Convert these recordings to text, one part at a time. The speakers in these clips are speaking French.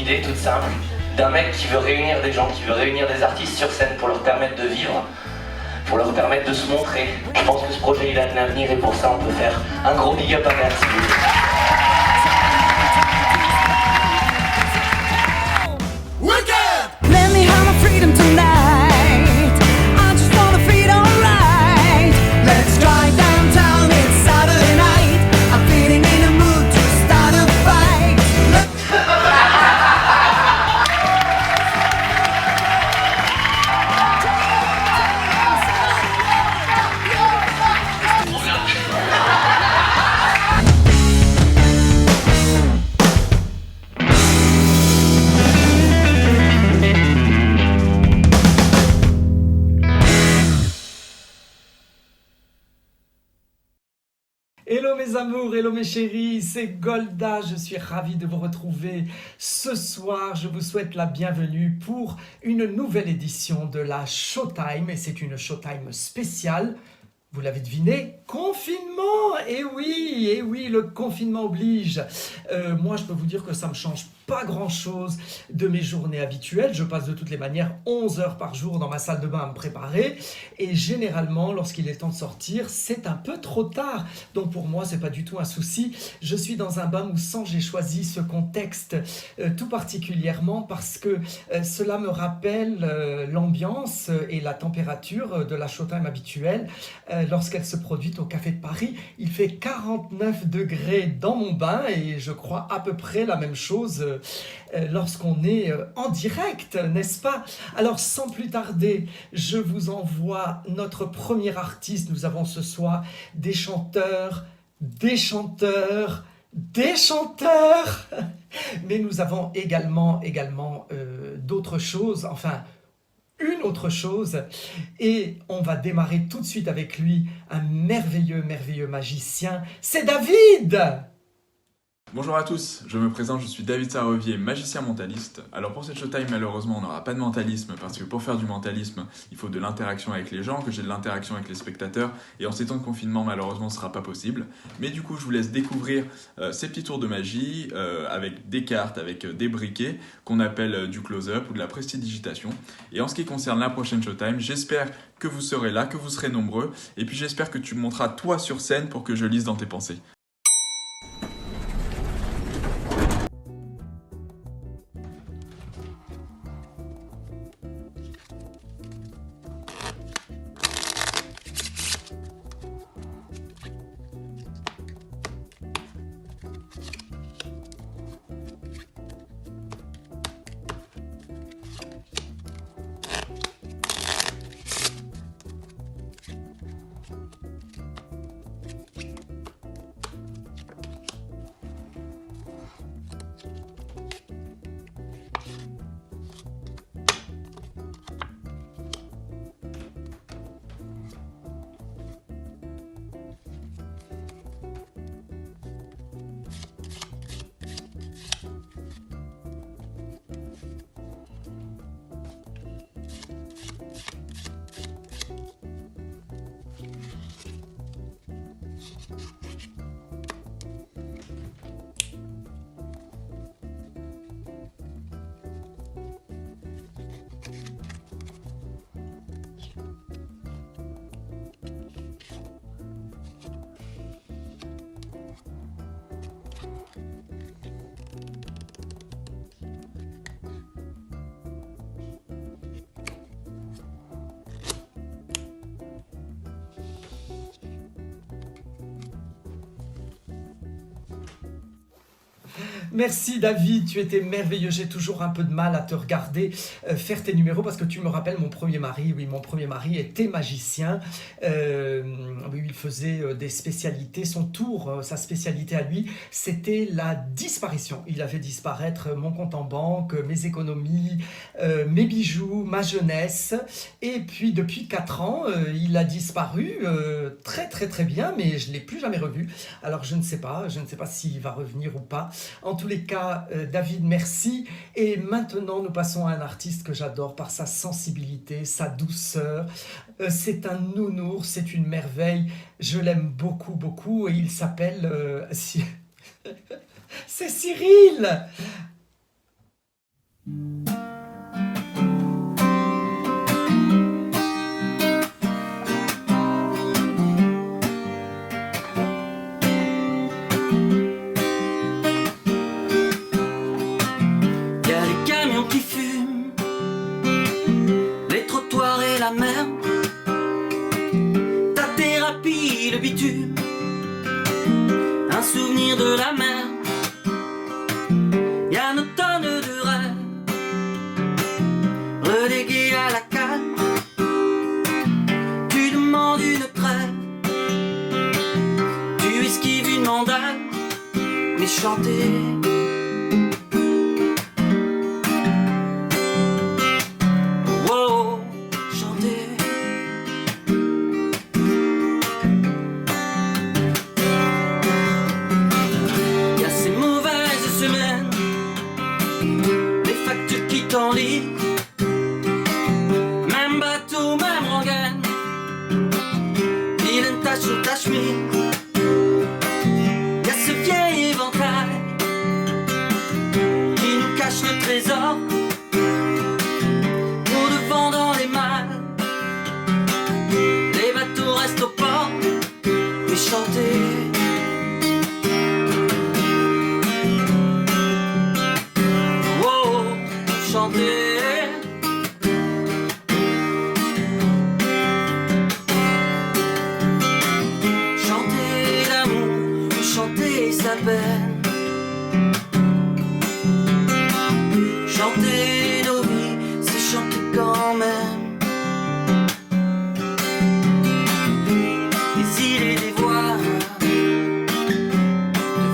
idée toute simple d'un mec qui veut réunir des gens, qui veut réunir des artistes sur scène pour leur permettre de vivre, pour leur permettre de se montrer. Je pense que ce projet il a de l'avenir et pour ça on peut faire un gros big up à Merde, s'il vous plaît. Let me have my freedom tonight. I just wanna feel alright. Let's drive downtown, it's Saturday night. I'm feeling in the mood to start a fight. Hello mes amours, hello mes chéris, c'est Golda, je suis ravi de vous retrouver ce soir. Je vous souhaite la bienvenue pour une nouvelle édition de la Showtime et c'est une Showtime spéciale. Vous l'avez deviné, confinement. Et oui, le confinement oblige. Moi, je peux vous dire que ça me change pas grand-chose de mes journées habituelles. Je passe de toutes les manières 11 heures par jour dans ma salle de bain à me préparer. Et généralement, lorsqu'il est temps de sortir, c'est un peu trop tard. Donc pour moi, c'est pas du tout un souci. Je suis dans un bain moussant. J'ai choisi ce contexte tout particulièrement parce que cela me rappelle l'ambiance et la température de la Showtime habituelle lorsqu'elle se produit au Café de Paris. Il fait 49 degrés dans mon bain et je crois à peu près la même chose lorsqu'on est en direct, n'est-ce pas? Alors sans plus tarder, je vous envoie notre premier artiste. Nous avons ce soir des chanteurs, mais nous avons également d'autres choses, enfin une autre chose, et on va démarrer tout de suite avec lui, un merveilleux magicien, c'est David! Bonjour à tous, je me présente, je suis David Sarovier, magicien mentaliste. Alors pour cette showtime, malheureusement, on n'aura pas de mentalisme parce que pour faire du mentalisme, il faut de l'interaction avec les gens, que j'ai de l'interaction avec les spectateurs, et en ces temps de confinement, malheureusement, ce ne sera pas possible. Mais du coup, je vous laisse découvrir ces petits tours de magie avec des cartes, avec des briquets qu'on appelle du close-up ou de la prestidigitation. Et en ce qui concerne la prochaine showtime, j'espère que vous serez là, que vous serez nombreux, et puis j'espère que tu me monteras toi sur scène pour que je lise dans tes pensées. Merci David, tu étais merveilleux. J'ai toujours un peu de mal à te regarder faire tes numéros parce que tu me rappelles mon premier mari. Oui, mon premier mari était magicien. Oui, il faisait des spécialités. Son tour, sa spécialité à lui, c'était la disparition. Il a fait disparaître mon compte en banque, mes économies, mes bijoux, ma jeunesse. Et puis depuis 4 ans, il a disparu très bien, mais je ne l'ai plus jamais revu. Alors je ne sais pas s'il va revenir ou pas. En tous les cas, David, merci. Et maintenant, nous passons à un artiste que j'adore par sa sensibilité, sa douceur. C'est un nounours, c'est une merveille. Je l'aime beaucoup et il s'appelle... c'est Cyril! souvenirs de la mer. Y a nos tonnes de rêves relégués à la cale. Tu demandes une trêve, tu esquives une mandale, mais chanter. Wow, chanter. Y a ces mauvaises semaines, les factures qui t'enlient. Même bateau, même rengaine, vilaine tache sur ta chemise. Y'a ce vieil éventail qui nous cache le trésor. Pour le vent dans les mâles, les bateaux restent au port, mais chanter. Wow, chanter. Sa peine, chanter nos vies, c'est chanter quand même. Des îles et des voiles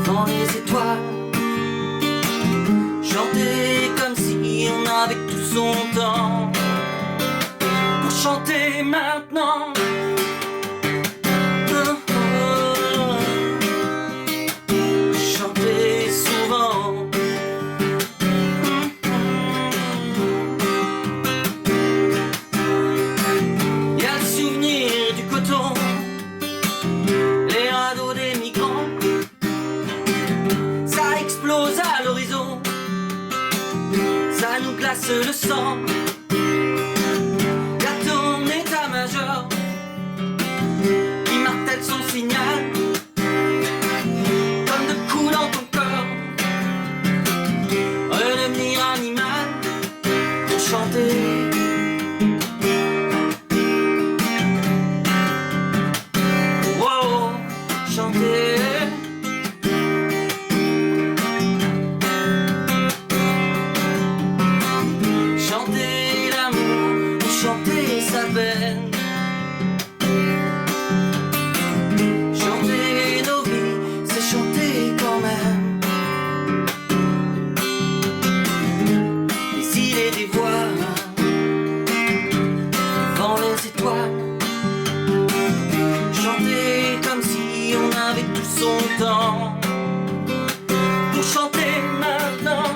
devant les étoiles, chanter comme si on avait tout son temps pour chanter maintenant. Le sang, y'a ton état-major qui martèle son signal, comme de coups dans ton corps, redevenir animal pour chanter. Wow, chanter. Chanter nos vies, c'est chanter quand même. Des îles et des voiles devant les étoiles, chanter comme si on avait tout son temps pour chanter maintenant.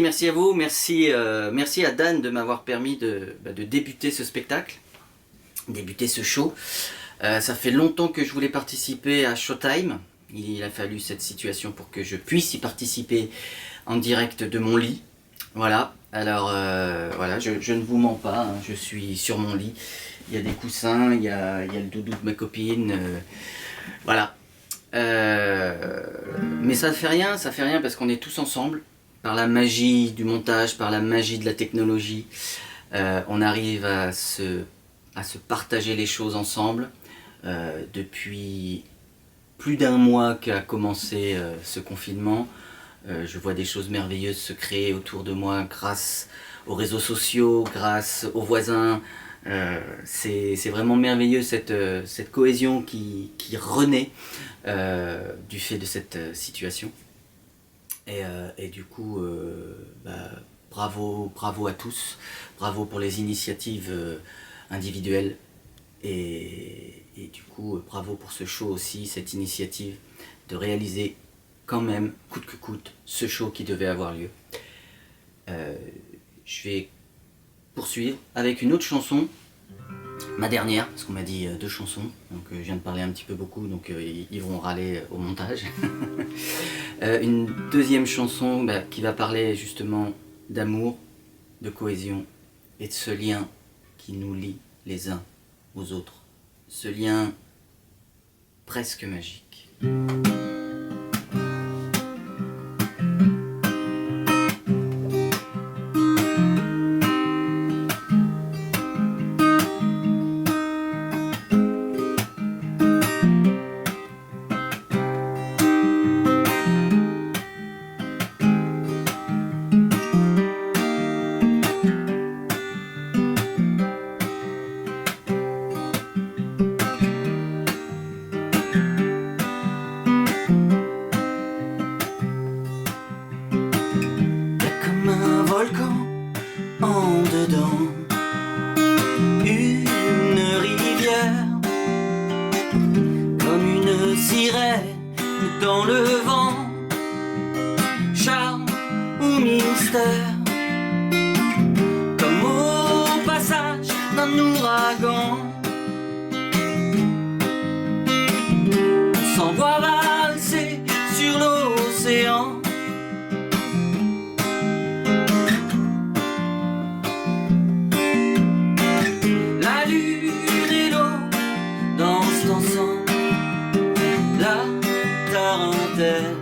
Merci à vous, merci à Dan de m'avoir permis de débuter ce spectacle, débuter ce show. Ça fait longtemps que je voulais participer à Showtime. Il a fallu cette situation pour que je puisse y participer en direct de mon lit. Voilà, alors voilà, je ne vous mens pas, hein, je suis sur mon lit. Il y a des coussins, il y a le doudou de ma copine, voilà. Mais ça ne fait rien parce qu'on est tous ensemble. Par la magie du montage, par la magie de la technologie, on arrive à se partager les choses ensemble. Depuis plus d'un mois qu'a commencé ce confinement, je vois des choses merveilleuses se créer autour de moi grâce aux réseaux sociaux, grâce aux voisins. C'est vraiment merveilleux cette cohésion qui renaît du fait de cette situation. Et du coup, bravo à tous, bravo pour les initiatives individuelles et du coup bravo pour ce show aussi, cette initiative de réaliser quand même, coûte que coûte, ce show qui devait avoir lieu. Je vais poursuivre avec une autre chanson ma dernière, parce qu'on m'a dit 2 chansons, donc je viens de parler un petit peu beaucoup, donc ils vont râler au montage. Une deuxième chanson qui va parler justement d'amour, de cohésion et de ce lien qui nous lie les uns aux autres. Ce lien presque magique. Comme un volcan en dedans, une rivière, comme une sirène dans le vent, charme ou mystère, comme au passage d'un ouragan. On s'envoie valser sur l'océan. La lune et l'eau dansent ensemble, la tarentelle.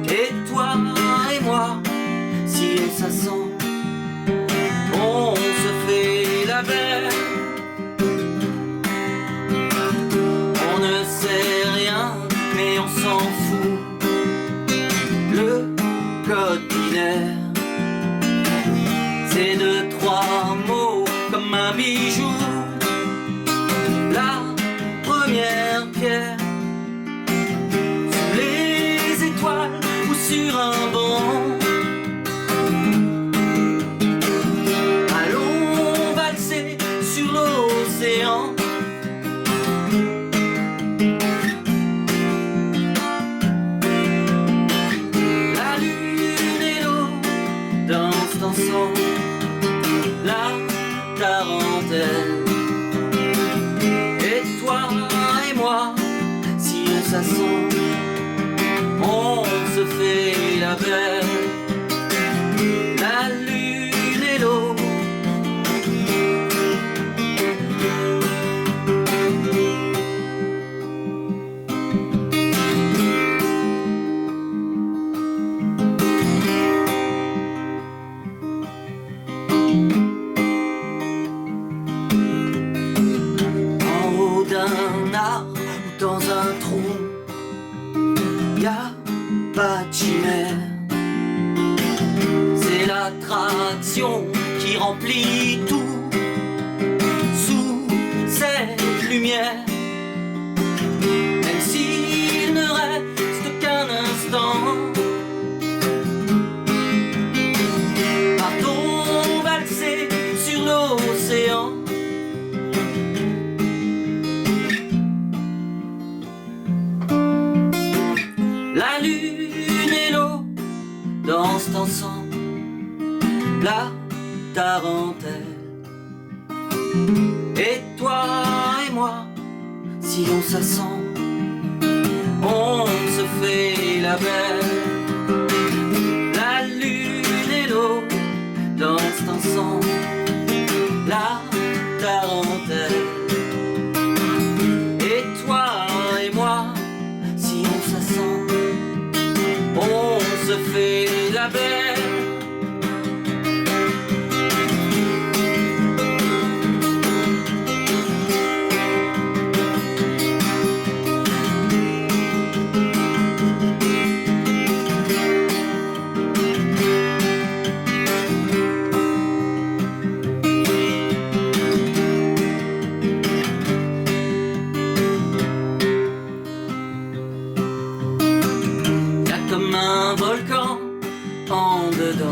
Et toi et moi, si on s'assemble, on se fait la belle. On ne sait rien, mais on s'en fout. Le code binaire, c'est 2, 3 mots comme un bijou. La première pierre, sous les étoiles ou sur un banc. Allons valser sur l'océan. La lune et l'eau dansent ensemble, la tarentelle. Et toi et moi, si on s'assemble, on se fait la belle. La lune et l'eau. En haut d'un arbre ou dans un trou, y a pas de chimère. C'est l'attraction qui remplit tout sous cette lumière. Même s'il ne reste qu'un instant, partons valser sur l'océan. La lune et l'eau dansent ensemble, la tarentelle. Et toi et moi, si on s'assemble, on se fait la belle. La lune et l'eau dansent ensemble, la tarentelle. Et toi et moi, si on s'assemble, on se fait la belle. Y'a comme un volcan en dedans.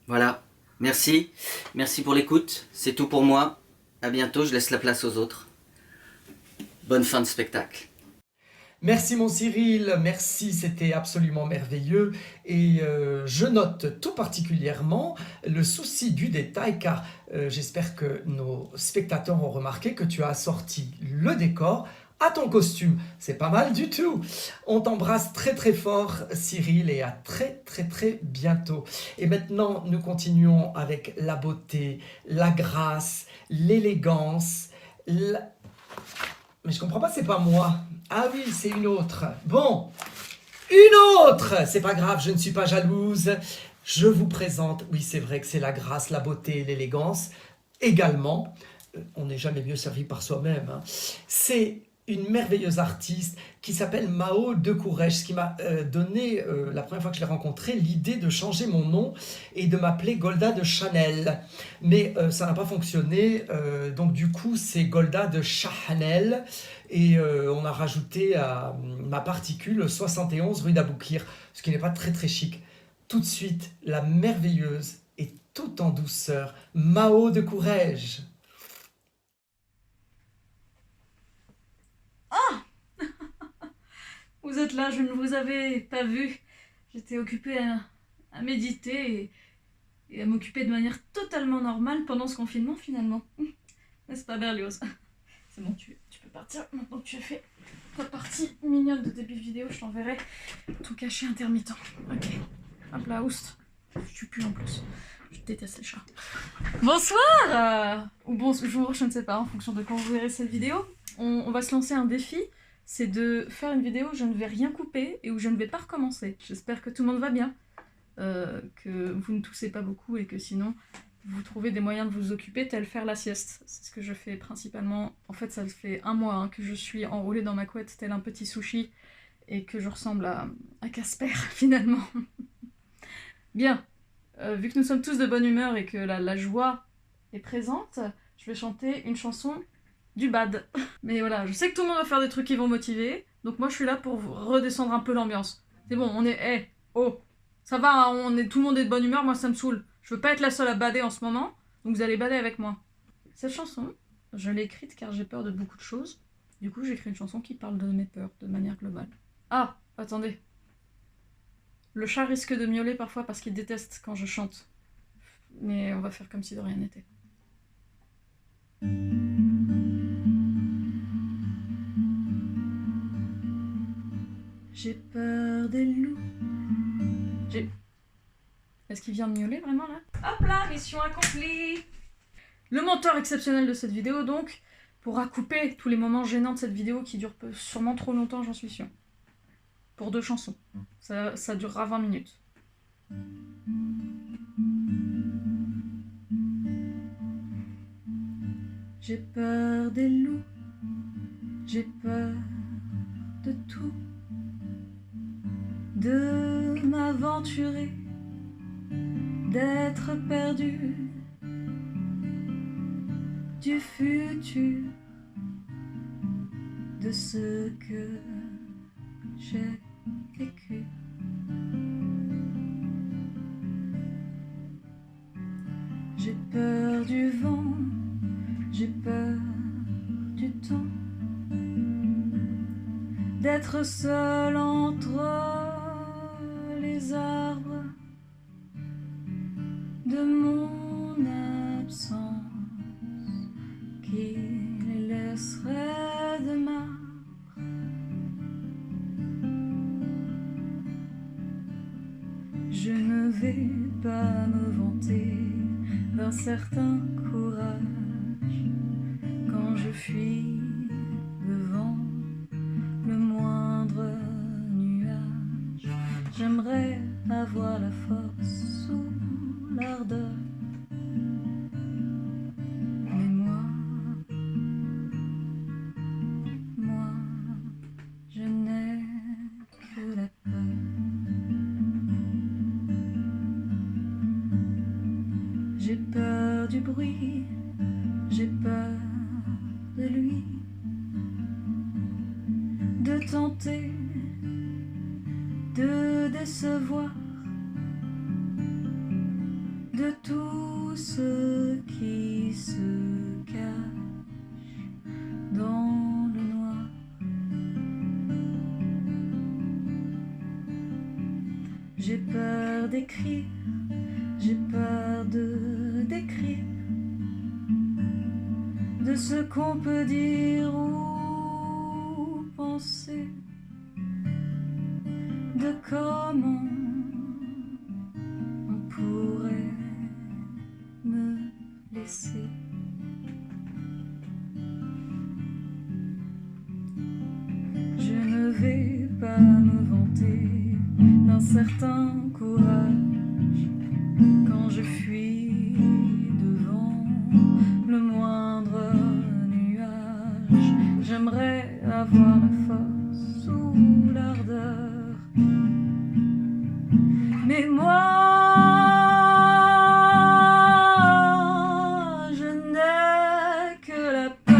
Voilà, merci. Merci pour l'écoute. C'est tout pour moi. À bientôt, je laisse la place aux autres. Bonne fin de spectacle. Merci mon Cyril, merci, c'était absolument merveilleux et je note tout particulièrement le souci du détail car j'espère que nos spectateurs ont remarqué que tu as assorti le décor à ton costume. C'est pas mal du tout. On t'embrasse très très fort Cyril et à très très très bientôt. Et maintenant nous continuons avec la beauté, la grâce, l'élégance, Mais je comprends pas, c'est pas moi. Ah oui, c'est une autre. Bon, une autre. C'est pas grave, je ne suis pas jalouse. Je vous présente, oui c'est vrai que c'est la grâce, la beauté, l'élégance. Également, on n'est jamais mieux servi par soi-même. Hein. C'est une merveilleuse artiste qui s'appelle Mao de Courrèges, ce qui m'a donné, la première fois que je l'ai rencontrée, l'idée de changer mon nom et de m'appeler Golda de Chanel. Mais ça n'a pas fonctionné, donc du coup c'est Golda de Chanel et on a rajouté à ma particule 71 rue d'Aboukir, ce qui n'est pas très très chic. Tout de suite, la merveilleuse et tout en douceur, Mao de Courrèges. Vous êtes là, je ne vous avais pas vu. J'étais occupée à méditer et à m'occuper de manière totalement normale pendant ce confinement finalement. N'est-ce pas Berlioz? C'est bon, tu peux partir maintenant que tu as fait ta partie mignonne de début de vidéo, je t'enverrai ton cachet intermittent. Ok, hop là, oust. Tu pues en plus. Je déteste les chats. Bonsoir ou bonjour, je ne sais pas, en fonction de quand vous verrez cette vidéo. On va se lancer un défi. C'est de faire une vidéo où je ne vais rien couper et où je ne vais pas recommencer. J'espère que tout le monde va bien, que vous ne toussez pas beaucoup et que sinon vous trouvez des moyens de vous occuper, tel faire la sieste. C'est ce que je fais principalement. En fait, ça fait un mois que je suis enroulée dans ma couette tel un petit sushi et que je ressemble à Casper finalement. Bien, vu que nous sommes tous de bonne humeur et que la joie est présente, je vais chanter une chanson du bad. Mais voilà, je sais que tout le monde va faire des trucs qui vont motiver, donc moi je suis là pour redescendre un peu l'ambiance. C'est bon, on est... oh, ça va, hein, tout le monde est de bonne humeur, moi ça me saoule. Je veux pas être la seule à bader en ce moment, donc vous allez bader avec moi. Cette chanson, je l'ai écrite car j'ai peur de beaucoup de choses. Du coup j'ai écrit une chanson qui parle de mes peurs, de manière globale. Ah, attendez. Le chat risque de miauler parfois parce qu'il déteste quand je chante. Mais on va faire comme si de rien n'était. J'ai peur des loups. Est-ce qu'il vient de miauler vraiment là? Hop là, mission accomplie! Le monteur exceptionnel de cette vidéo donc pourra couper tous les moments gênants de cette vidéo qui dure sûrement trop longtemps, j'en suis sûre. Pour 2 chansons. Ça durera 20 minutes. J'ai peur des loups. J'ai peur de tout. De m'aventurer, d'être perdu, du futur, de ce que j'ai vécu. J'ai peur du vent, j'ai peur du temps, d'être seul entre les arbres, de mon absence qui les laisserait de marbre. Je ne vais pas me vanter d'un certain courage quand je fuis devant le moindre nuage. J'aimerais avoir la force ou l'ardeur, mais moi, je n'ai que la peur. J'ai peur du bruit, j'ai peur de lui, de tenter de décevoir, de tout ce qui se cache dans le noir. écrire, j'ai peur de décrire, de ce qu'on peut dire ou penser, de comment on pourrait me laisser. Je ne vais pas me vanter d'un certain courage quand je fuis devant le moindre nuage. J'aimerais avoir la force ou l'ardeur, mais moi je n'ai que la peur.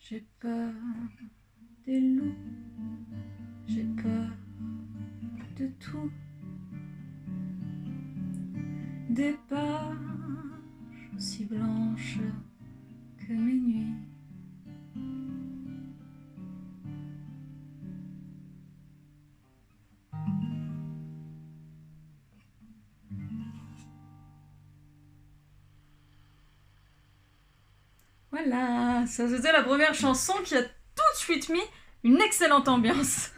J'ai peur des loups, j'ai peur de tout, des pages aussi blanches que mes nuits. Voilà, ça c'était la première chanson qui a tout de suite mis une excellente ambiance.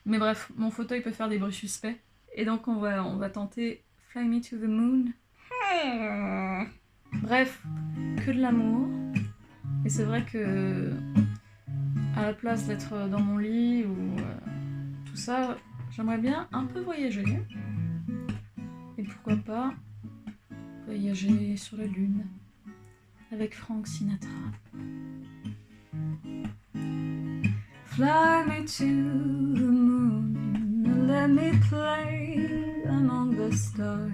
Mais bref, mon fauteuil peut faire des bruits suspects. Et donc on va tenter Fly Me to the Moon. Bref, que de l'amour. Et c'est vrai que à la place d'être dans mon lit ou tout ça, j'aimerais bien un peu voyager. Et pourquoi pas voyager sur la Lune avec Frank Sinatra. Fly me to the moon, let me play among the stars.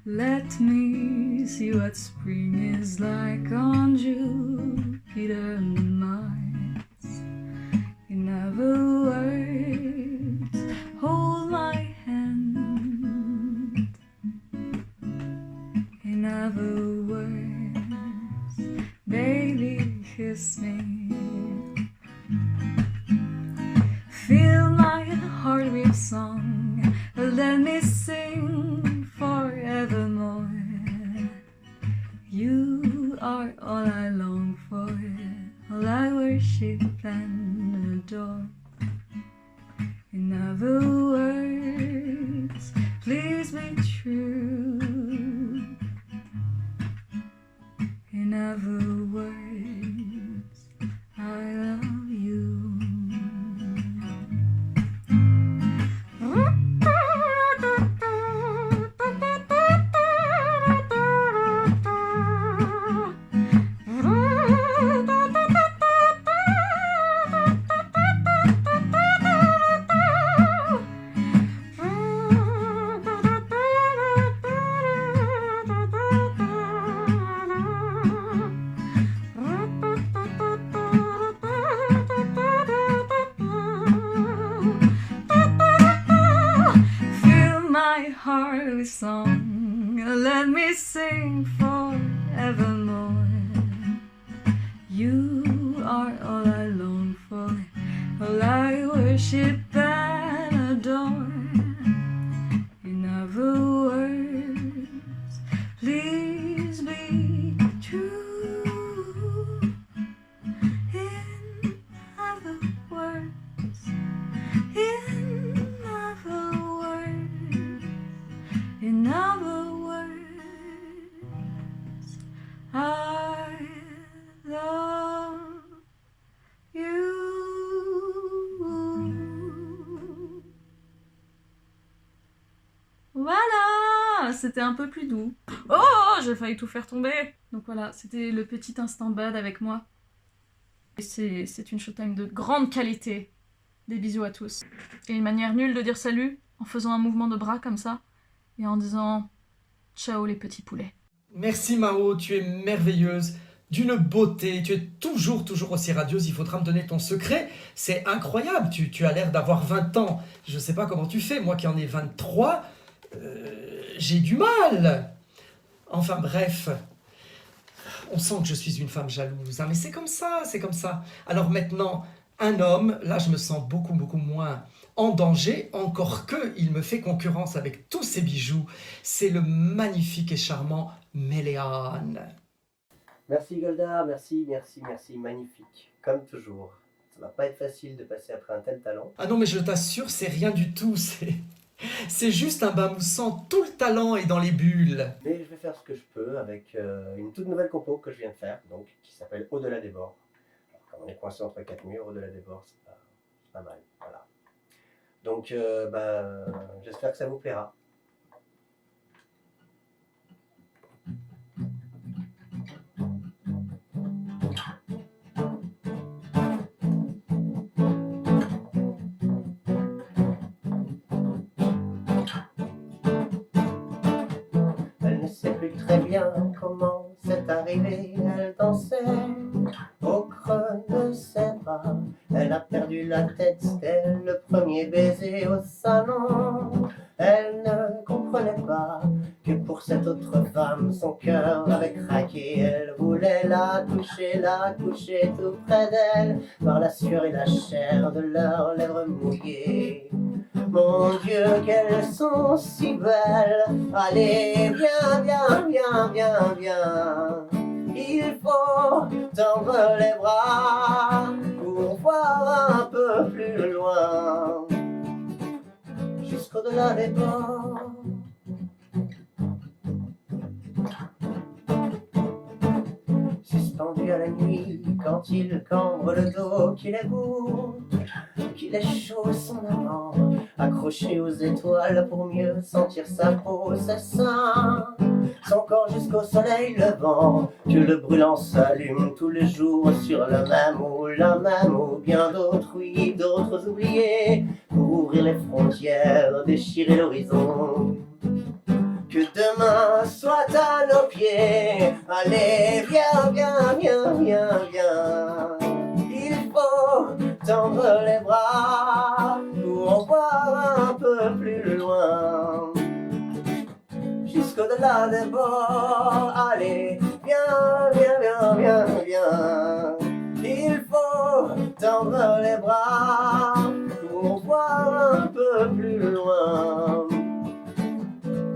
Let me see what spring is like on Jupiter and Mars. In other words, hold my hand. In other words, baby, kiss me. Feel my heart with song, let me sing forevermore. You are all I long for, all I worship and adore. In other words, please be true. In other words, I love you. song. Let me sing forevermore. You are all I long for, all I worship and adore. In other words, please be true. In other words, in other words, in other words, I love you. Voilà, c'était un peu plus doux. Oh, j'ai failli tout faire tomber. Donc voilà, c'était le petit instant bad avec moi. Et c'est une showtime de grande qualité. Des bisous à tous. Et une manière nulle de dire salut, en faisant un mouvement de bras comme ça, et en disant ciao les petits poulets. Merci Mao, tu es merveilleuse, d'une beauté, tu es toujours aussi radieuse, il faudra me donner ton secret, c'est incroyable, tu as l'air d'avoir 20 ans, je sais pas comment tu fais, moi qui en ai 23, j'ai du mal. Enfin bref, on sent que je suis une femme jalouse, hein, mais c'est comme ça. Alors maintenant, un homme, là je me sens beaucoup moins en danger, encore que il me fait concurrence avec tous ses bijoux. C'est le magnifique et charmant Méléan. Merci Golda, merci, magnifique, comme toujours. Ça va pas être facile de passer après un tel talent. Ah non mais je t'assure, c'est rien du tout, c'est juste un bain moussant, tout le talent est dans les bulles. Mais je vais faire ce que je peux avec une toute nouvelle compo que je viens de faire, donc qui s'appelle Au-delà des bords. Alors, comme on est coincé entre 4 murs, Au-delà des bords, c'est pas mal, voilà. Donc j'espère que ça vous plaira. Elle ne sait plus très bien comment c'est arrivé, elle dansait au creux de ses bras. Elle a perdu la tête dès le premier baiser au salon. Elle ne comprenait pas que pour cette autre femme, son cœur avait craqué. Elle voulait la coucher tout près d'elle, par la sueur et la chair de leurs lèvres mouillées. Mon Dieu, qu'elles sont si belles. Allez, viens. Il faut tendre les bras pour voir un peu plus loin, jusqu'au-delà des bords. Suspendu à la nuit, quand il cambre le dos, qu'il est beau, qu'il est chaud son amant, accroché aux étoiles pour mieux sentir sa peau, ses seins, son corps jusqu'au soleil levant, que le brûlant s'allume tous les jours sur le même ou la même ou bien d'autres, oui, d'autres oubliés, pour ouvrir les frontières, déchirer l'horizon. Que demain soit à nos pieds. Allez, viens. Il faut tendre les bras pour voir un peu plus loin, jusqu'au-delà des bords. Allez, viens. Il faut tendre les bras pour voir un peu plus loin,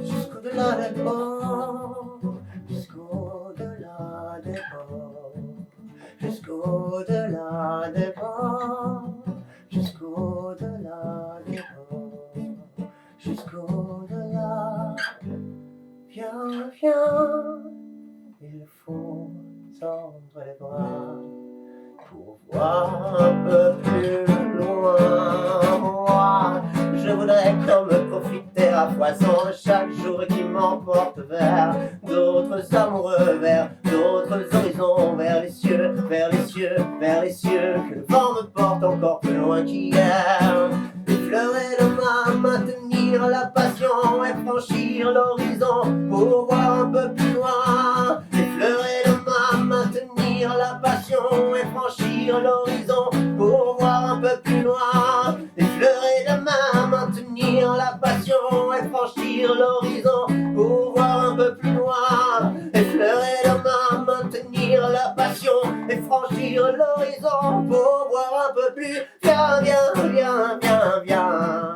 jusqu'au-delà des bords, jusqu'au-delà des bords, jusqu'au-delà des bords, jusqu'au-delà des bords, jusqu'au-delà. Viens, il faut tendre les bras pour voir un peu plus loin. Moi, je voudrais comme profiter à foison de chaque jour qui m'emporte vers d'autres amoureux, vers d'autres horizons, vers les cieux, que le vent me porte encore plus loin qu'hier. Effleurer le mât, maintenir la passion et franchir l'horizon pour voir un peu plus loin. Effleurer le mât, maintenir la passion et franchir l'horizon pour voir un peu plus loin. Effleurer le mât, maintenir la passion et franchir l'horizon l'horizon pour voir un peu plus. Viens, viens, viens, viens, viens.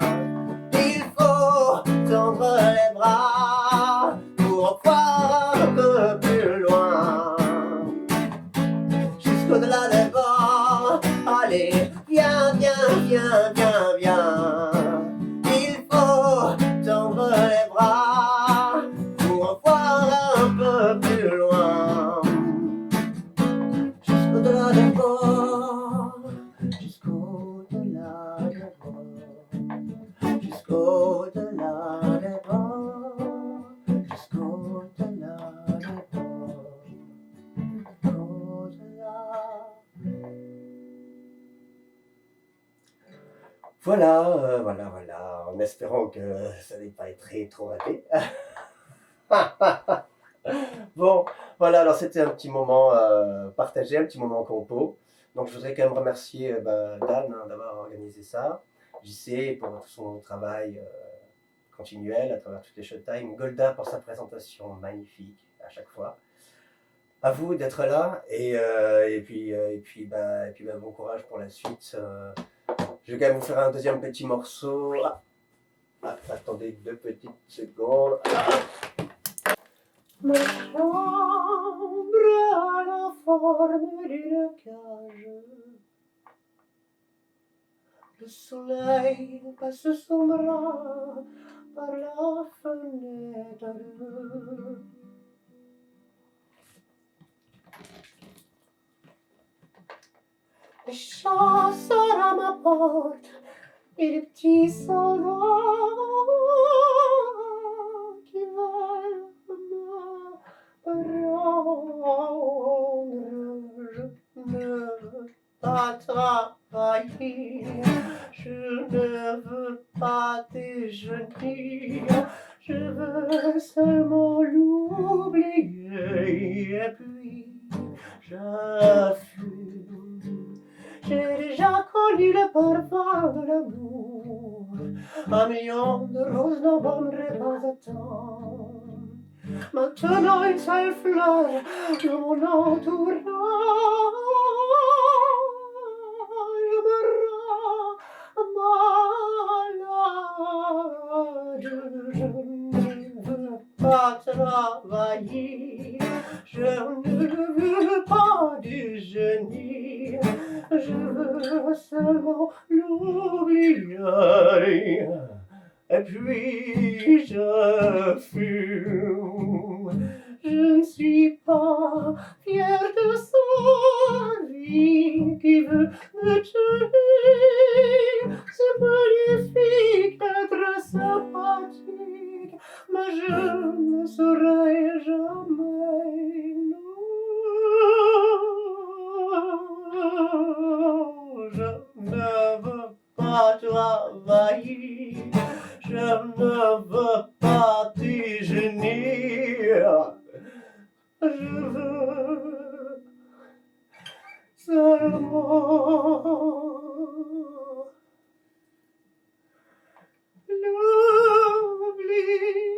Il faut tendre les bras pour voir un peu plus loin, jusqu'au-delà des bords. Allez, viens, viens, viens, viens, viens. Il faut tendre les bras pour voir un peu plus loin, jusqu'au-delà des bords, jusqu'au-delà des bords, jusqu'au-delà des bords, jusqu'au-delà des bords, au-delà. Voilà, voilà, en espérant que ça n'ait pas été trop raté. Bon, voilà, alors c'était un petit moment partagé, un petit moment compo. Donc je voudrais quand même remercier Dan d'avoir organisé ça, JC pour tout son travail continuel à travers toutes les Showtime, Golda pour sa présentation magnifique à chaque fois. À vous d'être là et puis bon courage pour la suite. Je vais quand même vous faire un deuxième petit morceau. Attendez 2 petites secondes. Ma chambre a la forme d'une cage. Le soleil passe son bras par la fenêtre. Les chats sonnent à ma porte et les petits soldats qui veulent me prendre. Je ne veux pas travailler, je ne veux pas déjeuner, je veux seulement l'oublier et puis je fume. J'ai déjà connu le parfum de l'amour, 1 million de roses n'en m'aimerait pas attendre. Maintenant une seule fleur de mon entourage me rend malade. Je ne veux pas travailler, je ne veux pas déjeuner, je veux seulement l'oublier. Et puis je fume. Je ne suis pas fière de sa vie qui veut me tuer. C'est magnifique d'être sympathique, mais je ne saurais jamais. Non, je ne veux pas travailler, je ne veux pas déjeuner, je veux seulement l'oublier.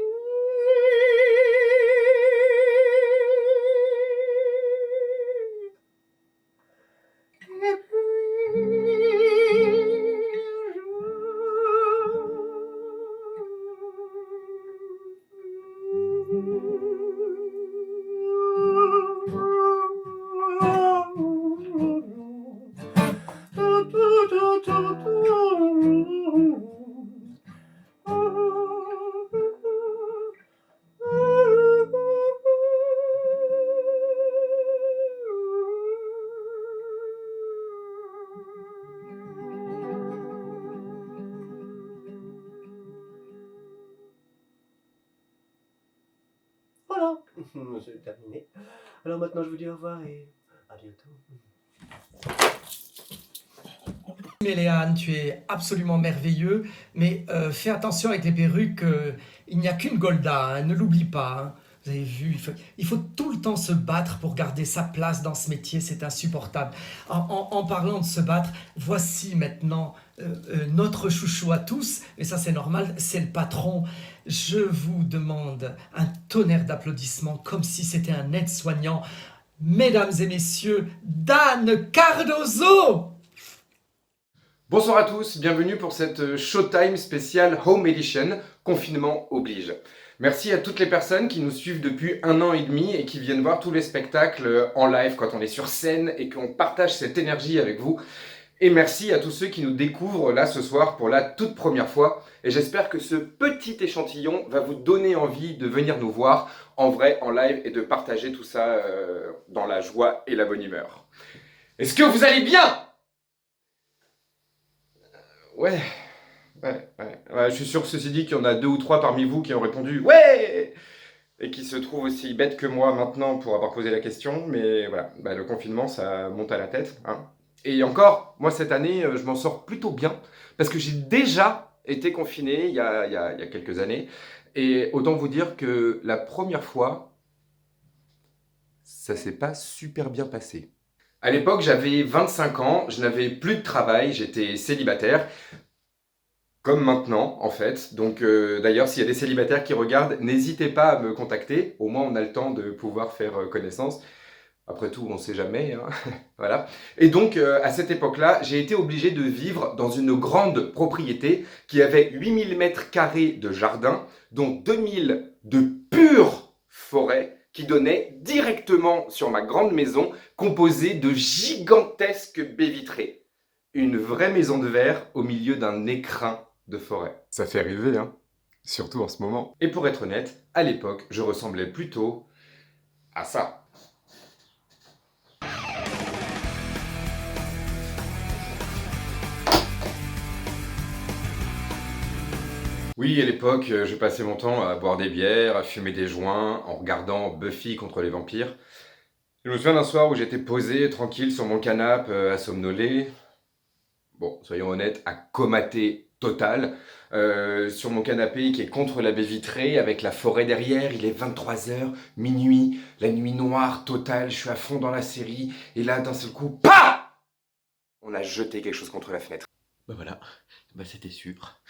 Et voilà, c'est terminé. Alors maintenant je vous dis au revoir et à bientôt. Méléane, tu es absolument merveilleux, mais fais attention avec les perruques, il n'y a qu'une Golda, hein, ne l'oublie pas. Hein. Vous avez vu, il faut tout le temps se battre pour garder sa place dans ce métier, c'est insupportable. En parlant de se battre, voici maintenant notre chouchou à tous, et ça c'est normal, c'est le patron. Je vous demande un tonnerre d'applaudissements, comme si c'était un aide-soignant. mesdames et messieurs, Dan Cardozo. Bonsoir à tous, bienvenue pour cette Showtime spéciale Home Edition, confinement oblige. Merci à toutes les personnes qui nous suivent depuis 1 an et demi et qui viennent voir tous les spectacles en live quand on est sur scène et qu'on partage cette énergie avec vous. Et merci à tous ceux qui nous découvrent là ce soir pour la toute première fois. Et j'espère que ce petit échantillon va vous donner envie de venir nous voir en vrai, en live et de partager tout ça dans la joie et la bonne humeur. Est-ce que vous allez bien ? Ouais, je suis sûr que ceci dit qu'il y en a 2 ou 3 parmi vous qui ont répondu « Ouais !» et qui se trouvent aussi bêtes que moi maintenant pour avoir posé la question. Mais voilà, le confinement, ça monte à la tête, hein. Et encore, moi cette année, je m'en sors plutôt bien parce que j'ai déjà été confiné il y a quelques années. Et autant vous dire que la première fois, ça s'est pas super bien passé. À l'époque, j'avais 25 ans, je n'avais plus de travail, j'étais célibataire. Comme maintenant, en fait. Donc, d'ailleurs, s'il y a des célibataires qui regardent, n'hésitez pas à me contacter. Au moins, on a le temps de pouvoir faire connaissance. Après tout, on ne sait jamais, hein. Voilà. Et donc, à cette époque-là, j'ai été obligé de vivre dans une grande propriété qui avait 8000 mètres carrés de jardin, dont 2000 de pure forêt qui donnait directement sur ma grande maison composée de gigantesques baies vitrées. Une vraie maison de verre au milieu d'un écrin de forêt. Ça fait rêver, hein. Surtout en ce moment. Et pour être honnête, à l'époque, je ressemblais plutôt à ça. Oui, à l'époque, je passais mon temps à boire des bières, à fumer des joints, en regardant Buffy contre les vampires. Je me souviens d'un soir où j'étais posé, tranquille, sur mon canapé, à somnoler. Bon, soyons honnêtes, à comater total. Sur mon canapé qui est contre la baie vitrée, avec la forêt derrière, il est 23h, minuit, la nuit noire totale, je suis à fond dans la série, et là, d'un seul coup, PAH ! On a jeté quelque chose contre la fenêtre. Voilà, c'était sûr.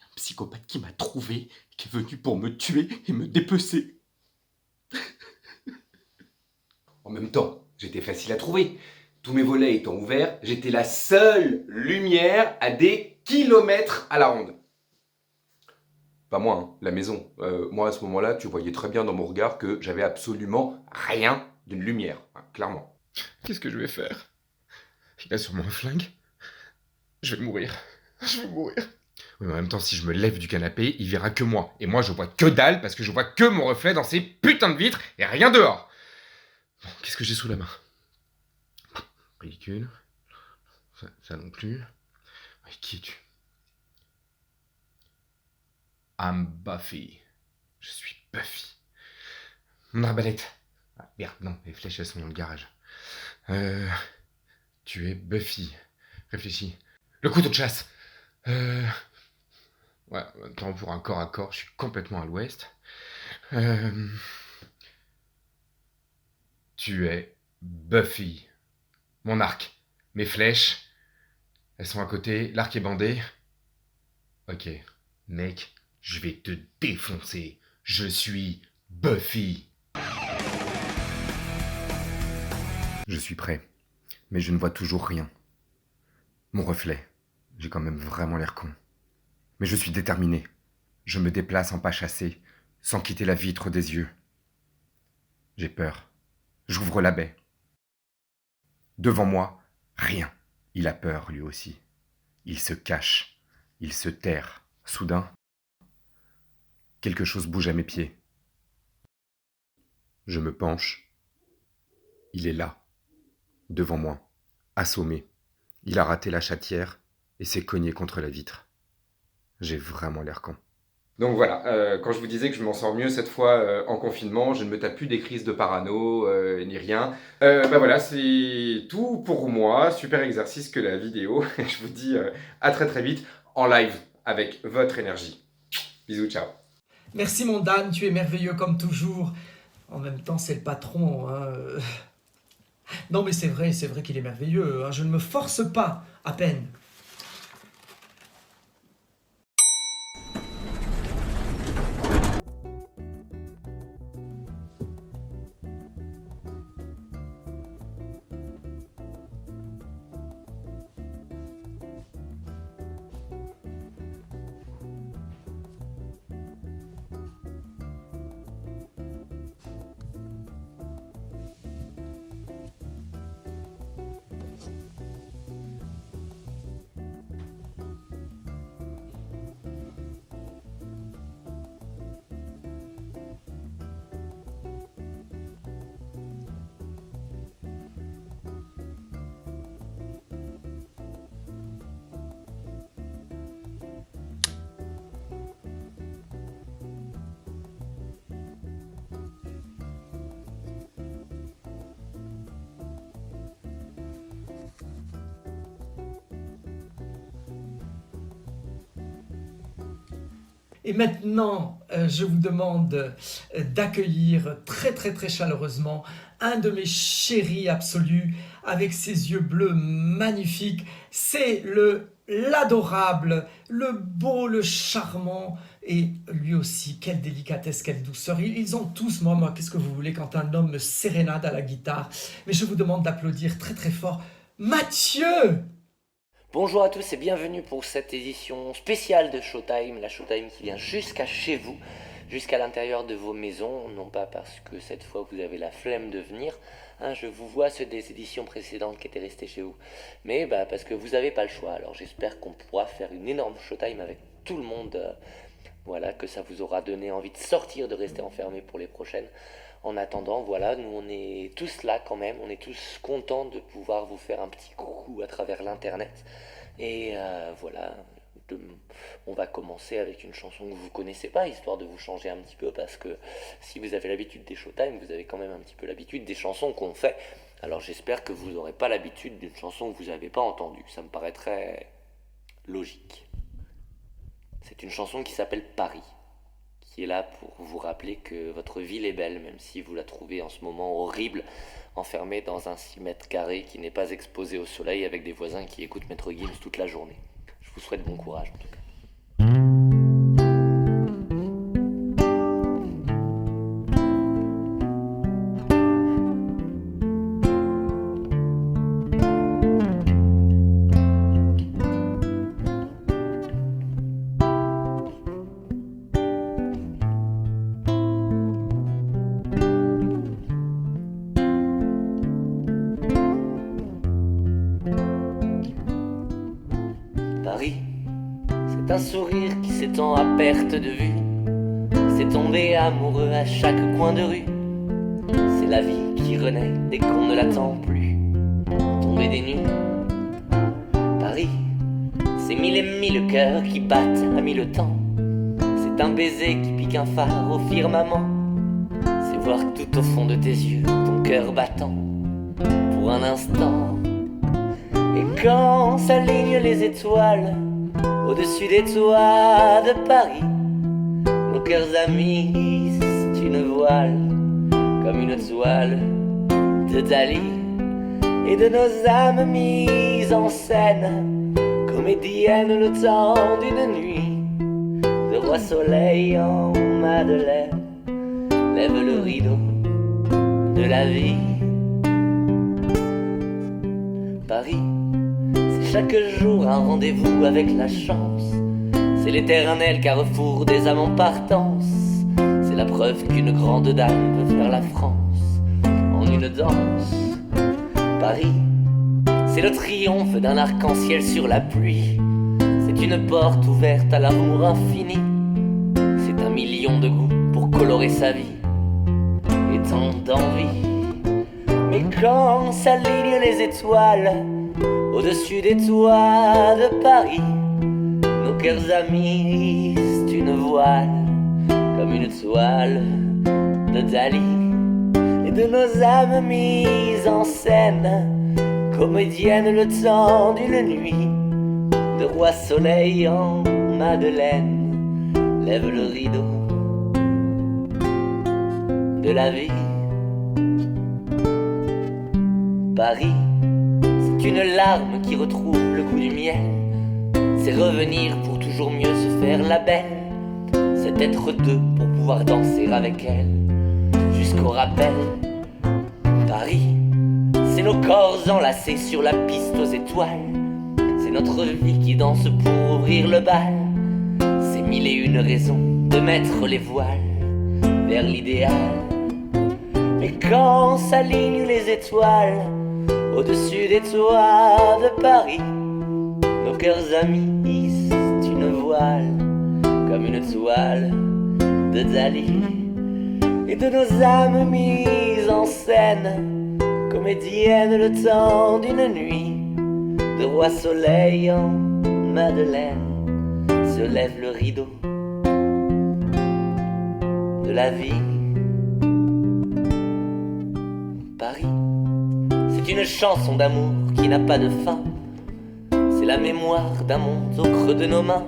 Un psychopathe qui m'a trouvé, qui est venu pour me tuer et me dépecer. En même temps, j'étais facile à trouver. Tous mes volets étant ouverts, j'étais la seule lumière à des kilomètres à la ronde. Pas moi, hein, la maison. Moi, à ce moment-là, tu voyais très bien dans mon regard que j'avais absolument rien d'une lumière, hein, clairement. Qu'est-ce que je vais faire? Il a sûrement un flingue. Je vais mourir. Je vais mourir. Oui, mais en même temps, si je me lève du canapé, il verra que moi. Et moi, je vois que dalle parce que je vois que mon reflet dans ces putains de vitres et rien dehors. Bon, qu'est-ce que j'ai sous la main? Ridicule. Ça non plus. Oui, qui es-tu? I'm Buffy. Je suis Buffy. Mon arbalète. Ah, merde, non, les flèches, elles sont dans le garage. Tu es Buffy. Réfléchis. Le couteau de chasse. Ouais, en même temps, pour un corps à corps, je suis complètement à l'ouest. Tu es Buffy. Mon arc. Mes flèches. Elles sont à côté. L'arc est bandé. Ok. Mec, je vais te défoncer. Je suis Buffy. Je suis prêt. Mais je ne vois toujours rien. Mon reflet. J'ai quand même vraiment l'air con. Mais je suis déterminé. Je me déplace en pas chassé, sans quitter la vitre des yeux. J'ai peur. J'ouvre la baie. Devant moi, rien. Il a peur, lui aussi. Il se cache. Il se terre. Soudain, quelque chose bouge à mes pieds. Je me penche. Il est là, devant moi, assommé. Il a raté la chatière et s'est cogné contre la vitre. J'ai vraiment l'air con. Donc voilà, quand je vous disais que je m'en sors mieux cette fois en confinement, je ne me tape plus des crises de parano, ni rien. Voilà, c'est tout pour moi. Super exercice que la vidéo. Je vous dis à très très vite en live avec votre énergie. Bisous, ciao. Merci mon Dan, tu es merveilleux comme toujours. En même temps, c'est le patron, hein. Non mais c'est vrai qu'il est merveilleux, hein. Je ne me force pas, à peine. Et maintenant, je vous demande d'accueillir très très très chaleureusement un de mes chéris absolus avec ses yeux bleus magnifiques. C'est l'adorable, le beau, le charmant et lui aussi, quelle délicatesse, quelle douceur. Ils ont tous, moi, qu'est-ce que vous voulez quand un homme me sérénade à la guitare. Mais je vous demande d'applaudir très très fort Mathieu! Bonjour à tous et bienvenue pour cette édition spéciale de Showtime, la Showtime qui vient jusqu'à chez vous, jusqu'à l'intérieur de vos maisons, non pas parce que cette fois vous avez la flemme de venir, je vous vois ceux des éditions précédentes qui étaient restés chez vous, mais parce que vous n'avez pas le choix. Alors j'espère qu'on pourra faire une énorme Showtime avec tout le monde, voilà, que ça vous aura donné envie de sortir, de rester enfermé pour les prochaines. En attendant, voilà, nous on est tous là quand même, on est tous contents de pouvoir vous faire un petit coucou à travers l'internet. Et voilà, on va commencer avec une chanson que vous connaissez pas, histoire de vous changer un petit peu, parce que si vous avez l'habitude des Showtime, vous avez quand même un petit peu l'habitude des chansons qu'on fait. Alors j'espère que vous n'aurez pas l'habitude d'une chanson que vous n'avez pas entendue, ça me paraîtrait logique. C'est une chanson qui s'appelle Paris, qui est là pour vous rappeler que votre ville est belle, même si vous la trouvez en ce moment horrible, enfermée dans un 6 mètres carrés qui n'est pas exposé au soleil avec des voisins qui écoutent Maître Gims toute la journée. Je vous souhaite bon courage en tout cas. Paris, c'est un sourire qui s'étend à perte de vue. C'est tomber amoureux à chaque coin de rue. C'est la vie qui renaît dès qu'on ne l'attend plus. Tomber des nues. Paris, c'est mille et mille cœurs qui battent à mille temps. C'est un baiser qui pique un phare au firmament. C'est voir tout au fond de tes yeux ton cœur battant pour un instant. Et quand s'alignent les étoiles au-dessus des toits de Paris, nos cœurs amis, c'est une voile comme une toile de Dali. Et de nos âmes mises en scène, comédiennes le temps d'une nuit, de roi soleil en Madeleine, lève le rideau de la vie. Paris, c'est chaque jour un rendez-vous avec la chance. C'est l'éternel carrefour des âmes en partance. C'est la preuve qu'une grande dame peut faire la France en une danse. Paris, c'est le triomphe d'un arc-en-ciel sur la pluie. C'est une porte ouverte à l'amour infini. C'est un million de goûts pour colorer sa vie et tant d'envie. Mais quand s'alignent les étoiles au-dessus des toits de Paris, nos cœurs amis, c'est une voile comme une toile de Dali. Et de nos âmes mises en scène, comédiennes le temps d'une nuit, de roi soleil en Madeleine, lève le rideau de la vie. Paris, c'est une larme qui retrouve le goût du miel. C'est revenir pour toujours mieux se faire la belle. C'est être deux pour pouvoir danser avec elle jusqu'au rappel. Paris, c'est nos corps enlacés sur la piste aux étoiles. C'est notre vie qui danse pour ouvrir le bal. C'est mille et une raisons de mettre les voiles vers l'idéal. Mais quand s'alignent les étoiles au-dessus des toits de Paris, nos cœurs amis, c'est une voile comme une toile de Dali. Et de nos âmes mises en scène, comédiennes le temps d'une nuit, de roi soleil en Madeleine, se lève le rideau de la vie. Paris, c'est une chanson d'amour qui n'a pas de fin. C'est la mémoire d'un monde au creux de nos mains.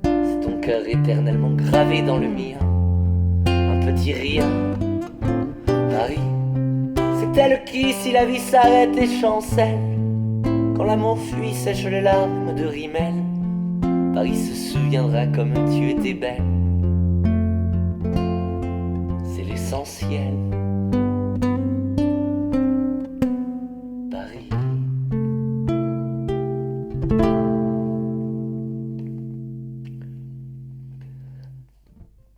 C'est ton cœur éternellement gravé dans le mien. Un petit rien, Paris, c'est elle qui, si la vie s'arrête et chancelle, quand l'amour fuit, sèche les larmes de rimel, Paris se souviendra comme tu étais belle. C'est l'essentiel. Paris.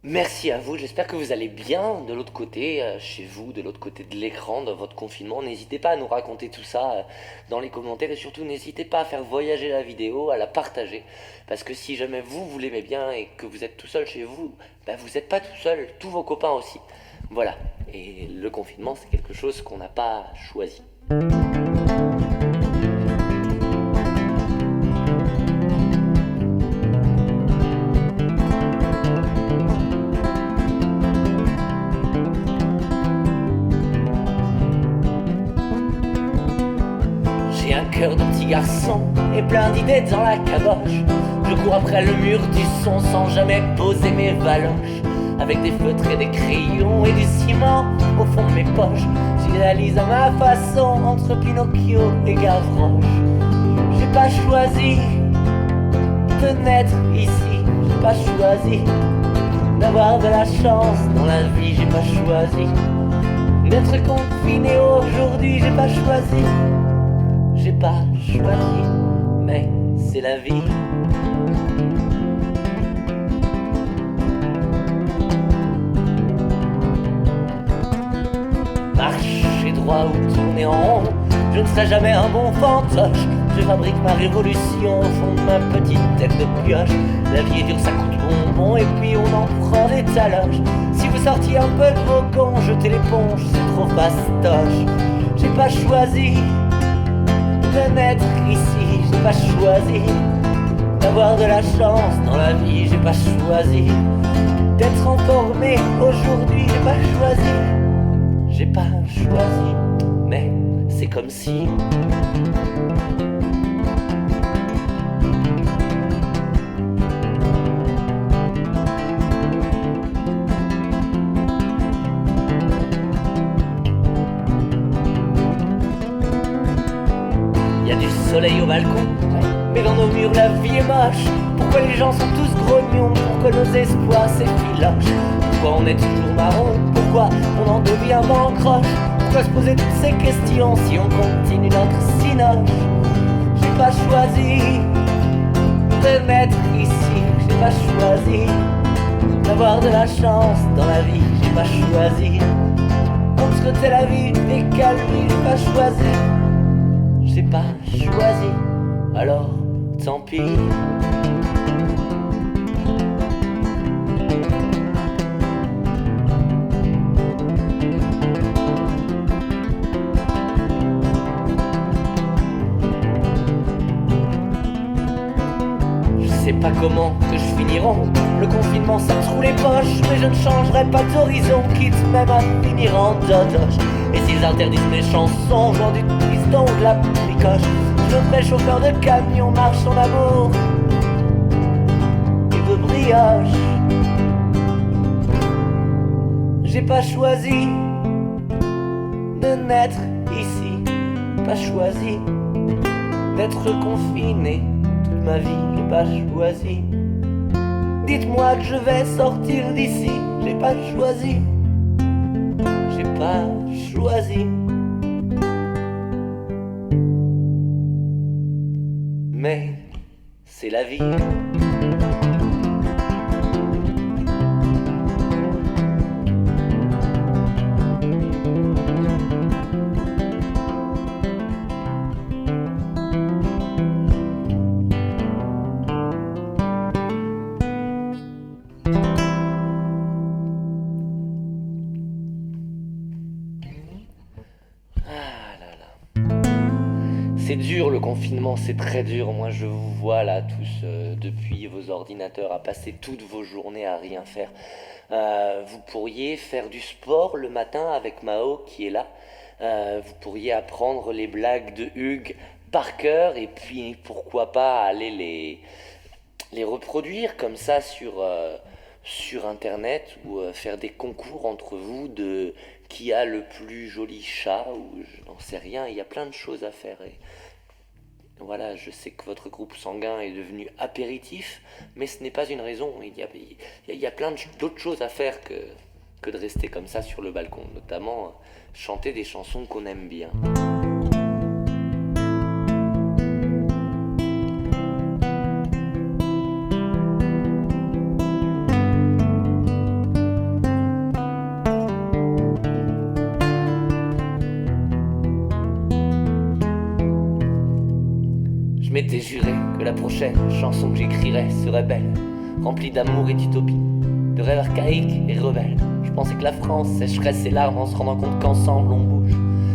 Merci à vous, j'espère que vous allez bien de l'autre côté, chez vous, de l'autre côté de l'écran, dans votre confinement. N'hésitez pas à nous raconter tout ça dans les commentaires et surtout n'hésitez pas à faire voyager la vidéo, à la partager. Parce que si jamais vous l'aimez bien et que vous êtes tout seul chez vous, vous n'êtes pas tout seul, tous vos copains aussi. Voilà, et le confinement c'est quelque chose qu'on n'a pas choisi. J'ai un cœur de petit garçon et plein d'idées dans la caboche. Je cours après le mur du son sans jamais poser mes valoches. Avec des feutres et des crayons et du ciment au fond de mes poches, j'idéalise à ma façon entre Pinocchio et Gavroche. J'ai pas choisi de naître ici, j'ai pas choisi d'avoir de la chance dans la vie, j'ai pas choisi d'être confiné aujourd'hui, j'ai pas choisi. J'ai pas choisi, mais c'est la vie. Marcher droit ou tourner en rond, je ne serai jamais un bon fantoche. Je fabrique ma révolution au fond de ma petite tête de pioche. La vie est dure, ça coûte bonbon et puis on en prend des taloches. Si vous sortiez un peu de vos cons, jetez l'éponge, c'est trop fastoche. J'ai pas choisi de naître ici, j'ai pas choisi d'avoir de la chance dans la vie, j'ai pas choisi d'être informé aujourd'hui, j'ai pas choisi. J'ai pas choisi, mais c'est comme si. Y a du soleil au balcon, mais dans nos murs la vie est moche. Pourquoi les gens sont tous grognons? Pourquoi nos espoirs s'effilochent? Pourquoi on est toujours marron? Pourquoi on en devient bancroche? Pourquoi se poser toutes ces questions si on continue notre cinoche? J'ai pas choisi de naître ici, j'ai pas choisi d'avoir de la chance dans la vie, j'ai pas choisi entre Tel Aviv et Calvi, j'ai pas choisi. J'ai pas choisi, alors tant pis. Je sais pas comment que je finirai. Le confinement ça me trouve les poches, mais je ne changerai pas d'horizon, quitte même à finir en dodoche. Et s'ils interdisent mes chansons, genre du piston ou de la picoche, je me ferai chauffeur de camion, marchand d'amour et de brioche. J'ai pas choisi de naître ici, pas choisi d'être confiné toute ma vie, j'ai pas choisi. Dites-moi que je vais sortir d'ici, j'ai pas choisi. J'ai pas choisi. Mais c'est la vie. C'est dur le confinement, c'est très dur. Moi je vous vois là tous depuis vos ordinateurs à passer toutes vos journées à rien faire. Vous pourriez faire du sport le matin avec Mao qui est là. Vous pourriez apprendre les blagues de Hugues par cœur et puis pourquoi pas aller les reproduire comme ça sur internet ou faire des concours entre vous de qui a le plus joli chat ou je n'en sais rien, il y a plein de choses à faire. Et voilà, je sais que votre groupe sanguin est devenu apéritif, mais ce n'est pas une raison. Il y a plein d'autres choses à faire que de rester comme ça sur le balcon, notamment chanter des chansons qu'on aime bien. Je m'étais juré que la prochaine chanson que j'écrirais serait belle, remplie d'amour et d'utopie, de rêves archaïques et rebelles. Je pensais que la France sécherait ses larmes en se rendant compte qu'ensemble on bouge.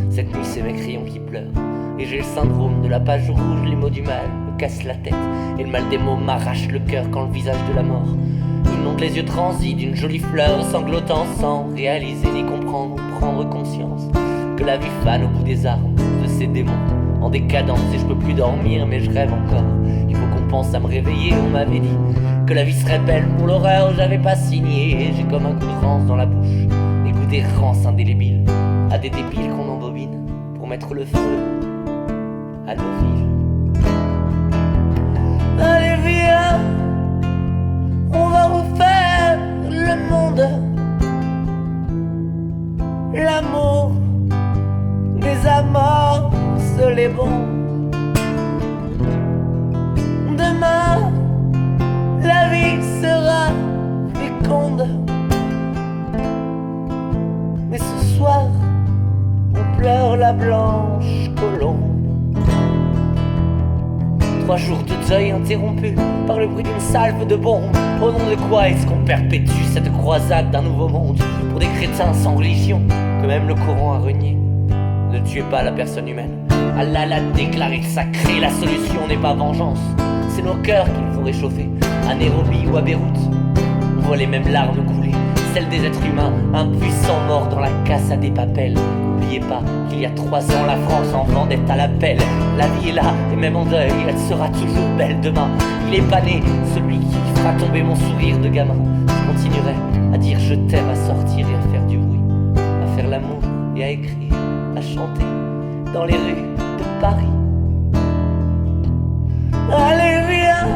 Cette nuit c'est mes crayons qui pleurent, et j'ai le syndrome de la page rouge. Les mots du mal me cassent la tête, et le mal des mots m'arrache le cœur quand le visage de la mort inonde les yeux transis d'une jolie fleur sanglotant sans réaliser ni comprendre ou prendre conscience que la vie fane au bout des armes de ces démons en décadence. Et je peux plus dormir mais je rêve encore. Il faut qu'on pense à me réveiller. On m'avait dit que la vie serait belle pour l'horreur, j'avais pas signé. J'ai comme un goût de rance dans la bouche, des goûts d'errance indélébiles, à des débiles qu'on embobine pour mettre le feu à nos villes. Allez viens, on va refaire le monde, l'amour, des amants, les bons. Demain, la vie sera féconde, mais ce soir, on pleure la blanche colombe. 3 jours de deuil interrompus par le bruit d'une salve de bombes. Au nom de quoi est-ce qu'on perpétue cette croisade d'un nouveau monde pour des crétins sans religion que même le Coran a renié? Ne tuez pas la personne humaine. Allah l'a déclaré sacré. La solution n'est pas vengeance, c'est nos cœurs qu'il faut réchauffer. À Nairobi ou à Beyrouth, on voit les mêmes larmes couler, celles des êtres humains impuissants morts dans la Casa de Papel. N'oubliez pas qu'il y a 3 ans, la France en vendette à l'appel. La vie est là, et même en deuil, elle sera toujours belle demain. Il est pas né, celui qui fera tomber mon sourire de gamin. Je continuerai à dire je t'aime, à sortir et à faire du bruit, à faire l'amour et à écrire, à chanter dans les rues de Paris. Allez viens,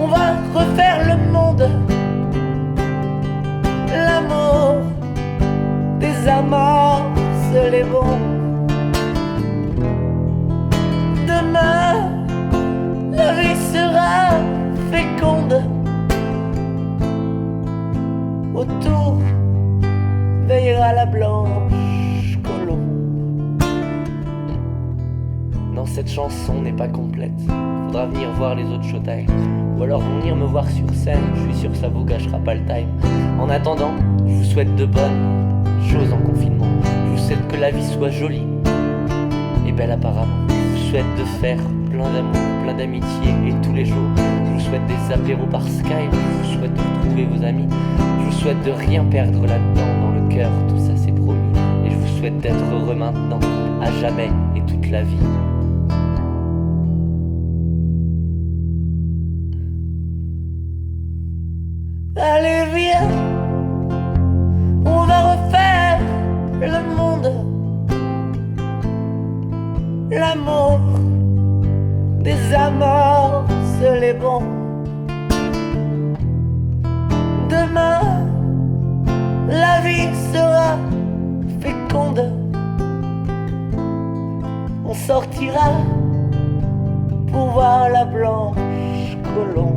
on va refaire le monde, l'amour, des amants, les bons. Demain, la vie sera féconde, autour veillera la blanche colombe. Non, cette chanson n'est pas complète, faudra venir voir les autres showtimes, ou alors venir me voir sur scène, je suis sûr que ça vous gâchera pas le time. En attendant, je vous souhaite de bonnes choses en confinement, je vous souhaite que la vie soit jolie et belle apparemment, je vous souhaite de faire plein d'amour, plein d'amitié et tous les jours, je vous souhaite des apéros par Skype, je vous souhaite de retrouver vos amis, je vous souhaite de rien perdre là-dedans, dans le cœur, tout ça c'est promis, et je vous souhaite d'être heureux maintenant, à jamais et toute la vie. Allez viens, on va refaire le monde, l'amour, des amants, les bons. Demain, la vie sera féconde, on sortira pour voir la blanche colombe.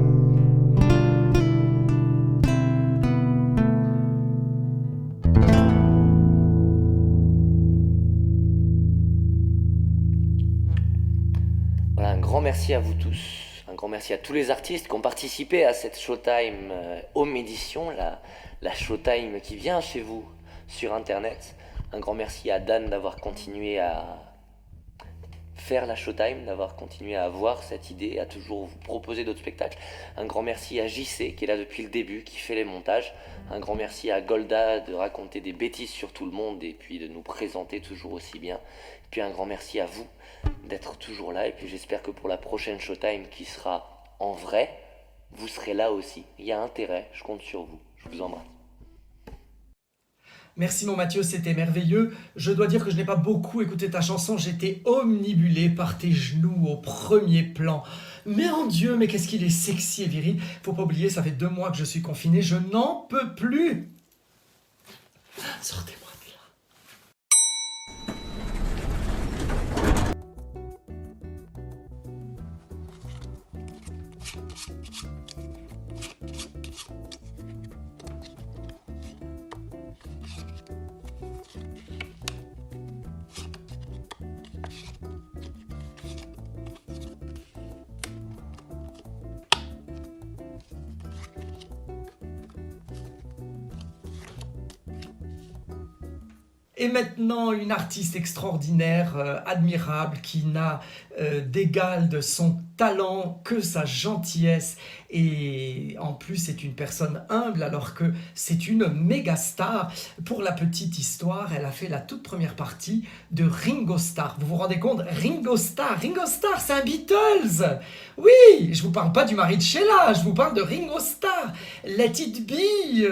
Voilà, un grand merci à vous tous, un grand merci à tous les artistes qui ont participé à cette Showtime Home Edition, la Showtime qui vient chez vous sur internet. Un grand merci à Dan d'avoir continué à faire la Showtime, d'avoir continué à avoir cette idée, à toujours vous proposer d'autres spectacles. Un grand merci à JC qui est là depuis le début, qui fait les montages. Un grand merci à Golda de raconter des bêtises sur tout le monde et puis de nous présenter toujours aussi bien. Et puis un grand merci à vous d'être toujours là. Et puis j'espère que pour la prochaine Showtime qui sera en vrai, vous serez là aussi. Il y a intérêt, je compte sur vous. Je vous embrasse. Merci mon Mathieu, c'était merveilleux. Je dois dire que je n'ai pas beaucoup écouté ta chanson, j'étais omnibulé par tes genoux au premier plan. Mais en Dieu, mais qu'est-ce qu'il est sexy et viril. Faut pas oublier, ça fait 2 mois que je suis confiné, je n'en peux plus. Sortez-moi de là. Et maintenant, une artiste extraordinaire, admirable, qui n'a d'égal de son talent que sa gentillesse. Et en plus, c'est une personne humble, alors que c'est une méga star. Pour la petite histoire, elle a fait la toute première partie de Ringo Starr. Vous vous rendez compte? Ringo Starr, c'est un Beatles. Oui, je vous parle pas du mari de Sheila, je vous parle de Ringo Starr. Let It Be,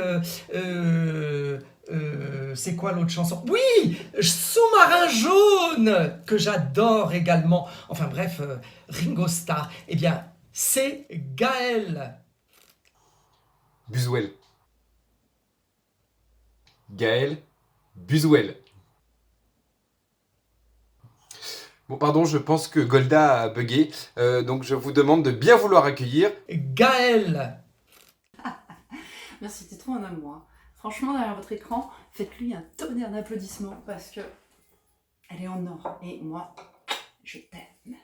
c'est quoi l'autre chanson? Oui, Sous-marin jaune, que j'adore également. Enfin bref, Ringo Starr. Eh bien, c'est Gaël. Buswell. Gaël Buswell. Bon, pardon, je pense que Golda a bugué, donc je vous demande de bien vouloir accueillir Gaël. Merci, c'était trop un amour. Hein. Franchement, derrière votre écran, faites-lui un tonnerre d'applaudissements parce que elle est en or et moi, je t'aime.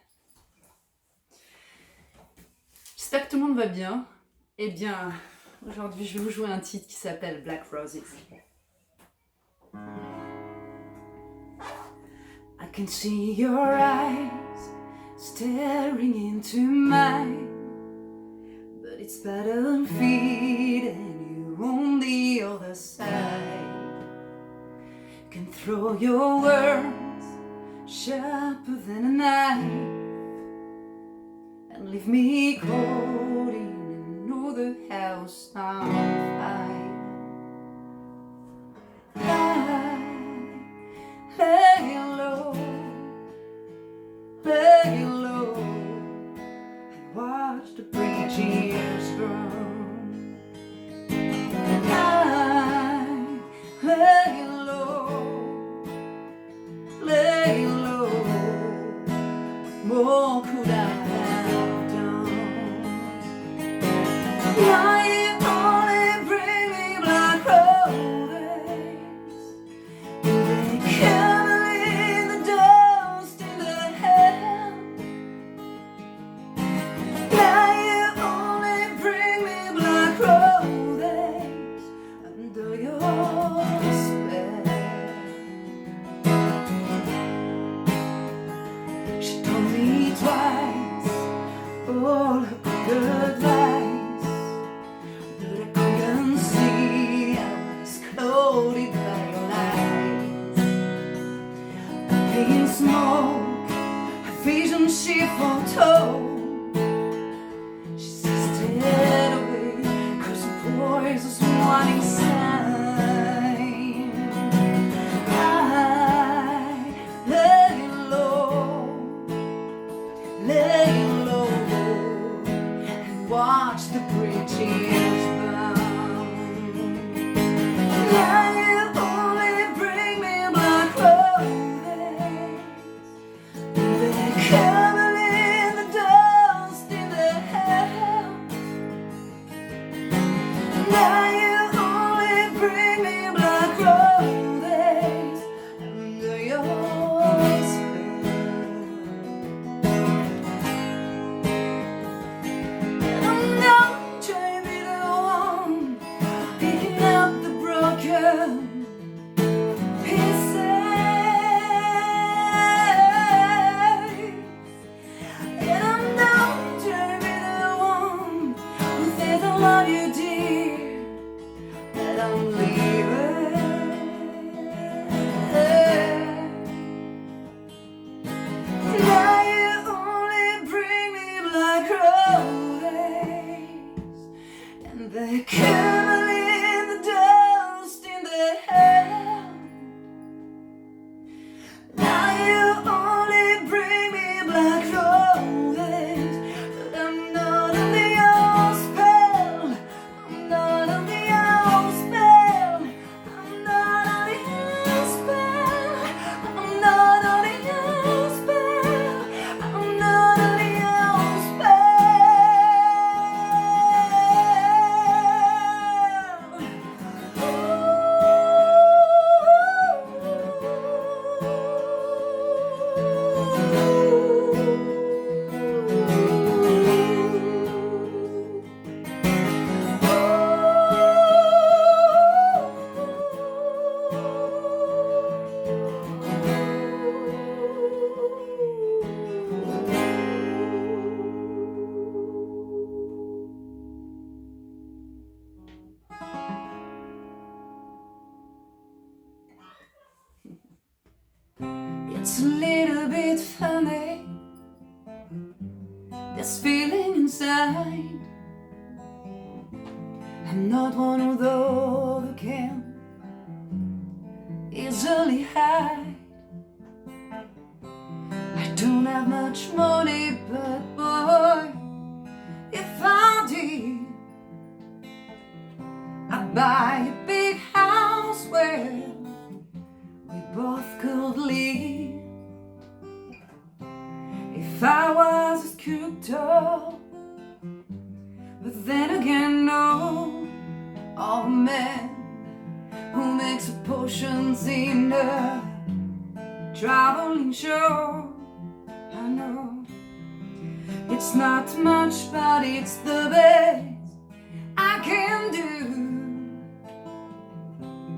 J'espère que tout le monde va bien. Eh bien, aujourd'hui, je vais vous jouer un titre qui s'appelle Black Roses. I can see your eyes staring into mine, but it's battlefield and you on the other side. Can throw your words sharper than a knife and leave me caught in another house on fire. Lay low and watch the bridges burn. I lay low. What more could I have done? Why you only bring me black roses? They cover in the dust in the hell. Now you only bring me black roses under your spell. She told me twice all her good advice, but I couldn't see. I was clouded by your lies. In smoke, her vision she foretold. She says stay away, 'cause the boys is wanting sign. I lay low, and watch the bridges burn. Now you only bring me black roses. They're covered in the dust. It's a little bit funny, this feeling inside. I'm not one of those who can easily hide. I don't have much money, but boy, if I did, I'd buy a big house where we both could live. If I was a sculptor, but then again, no, or a man who makes potions in a traveling show. I know it's not much, but it's the best I can do.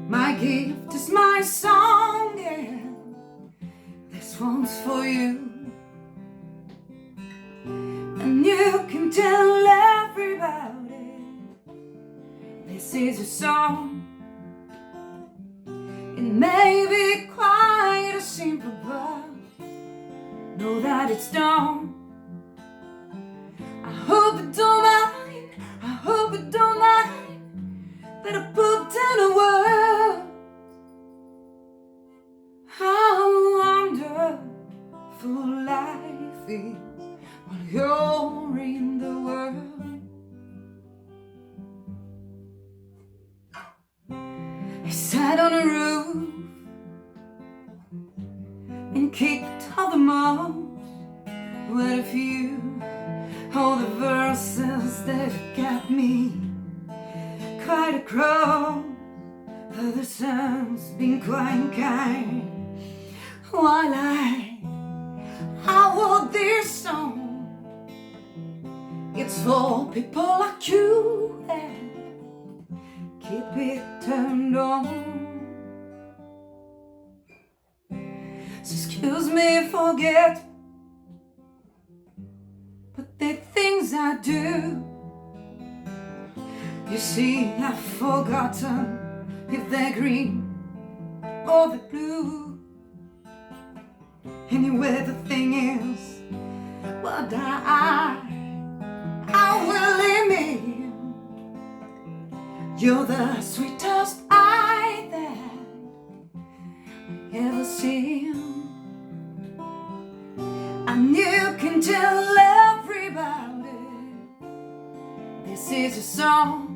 My gift is my song, and this one's for you. And you can tell everybody this is your song. It may be quite a simple, but know that it's done. I hope you don't mind, I hope you don't mind that I put down a word. How wonderful life is while you're in the world. I sat on a roof and kicked all the moss. What a few, all the verses that got me quite across. The sun's been quite kind while I wrote this song. It's for people like you that keep it turned on. So excuse me, forget, but the things I do. You see, I've forgotten if they're green or the blue. Anyway, the thing is, what I will admit, you're the sweetest eye that I ever seen. And you can tell everybody this is a song.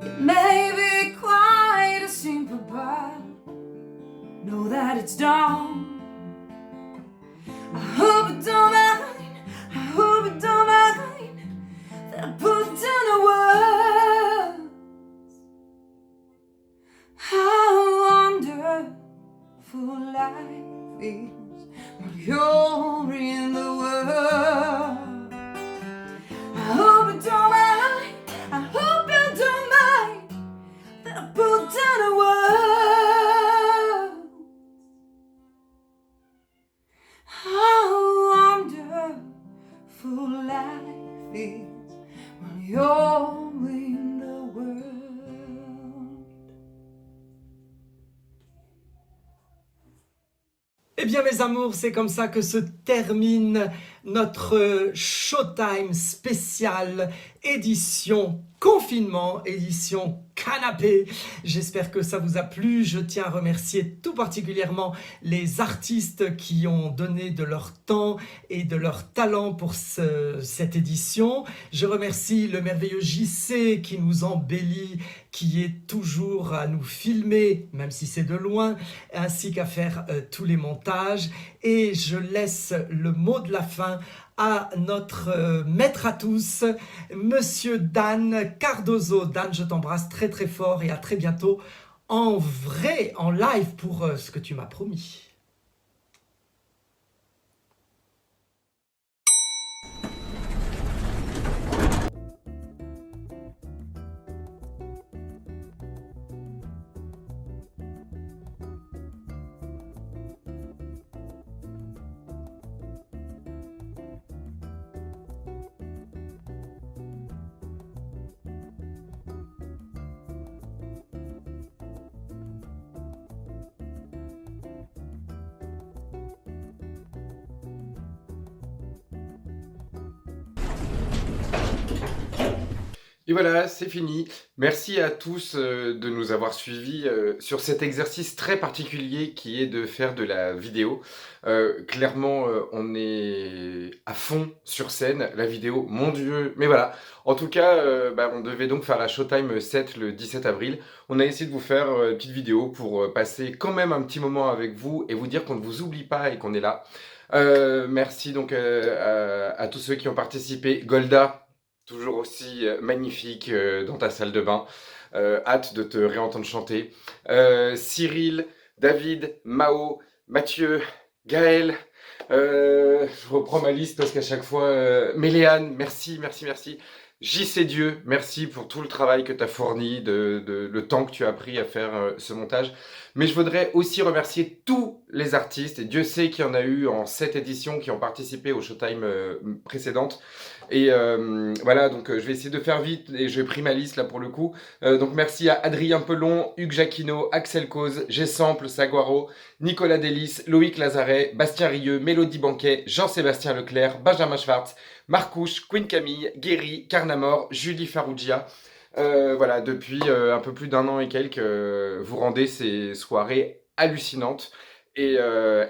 It may be quite a simple, but know that it's done. I hope you don't mind, I hope you don't mind that I put down the words. How wonderful life is when you're in the world. I hope you don't mind, I hope you don't mind that I put down the words. How wonderful life is when you're in the world. Eh bien mes amours, c'est comme ça que se termine notre Showtime spécial édition confinement, édition canapé. J'espère que ça vous a plu. Je tiens à remercier tout particulièrement les artistes qui ont donné de leur temps et de leur talent pour cette édition. Je remercie le merveilleux JC qui nous embellit, qui est toujours à nous filmer, même si c'est de loin, ainsi qu'à faire tous les montages. Et je laisse le mot de la fin à notre maître à tous, Monsieur Dan Cardozo. Dan, je t'embrasse très très fort et à très bientôt en vrai, en live pour ce que tu m'as promis. Et voilà, c'est fini. Merci à tous de nous avoir suivis sur cet exercice très particulier qui est de faire de la vidéo. Clairement, on est à fond sur scène, la vidéo, mon Dieu. Mais voilà, en tout cas, on devait donc faire la Showtime 7 le 17 avril. On a essayé de vous faire une petite vidéo pour passer quand même un petit moment avec vous et vous dire qu'on ne vous oublie pas et qu'on est là. Merci donc à tous ceux qui ont participé. Golda, toujours aussi magnifique dans ta salle de bain. Hâte de te réentendre chanter. Cyril, David, Mao, Mathieu, Gaël. Je reprends ma liste parce qu'à chaque fois... Méléane, merci, merci, merci. JC Dieu, merci pour tout le travail que tu as fourni, le temps que tu as pris à faire ce montage. Mais je voudrais aussi remercier tous les artistes, et Dieu sait qu'il y en a eu en 7 éditions qui ont participé aux Showtime précédentes. Et voilà, donc je vais essayer de faire vite, et j'ai pris ma liste là pour le coup. Donc merci à Adrien Pelon, Hugues Jacquino, Axel Cause, G-Sample, Saguaro, Nicolas Delis, Loïc Lazaret, Bastien Rieux, Mélodie Banquet, Jean-Sébastien Leclerc, Benjamin Schwartz, Marcouche, Queen Camille, Guéry, Carnamore, Julie Farougia. Voilà, depuis un peu plus d'1 an et quelques, vous rendez ces soirées hallucinantes. Et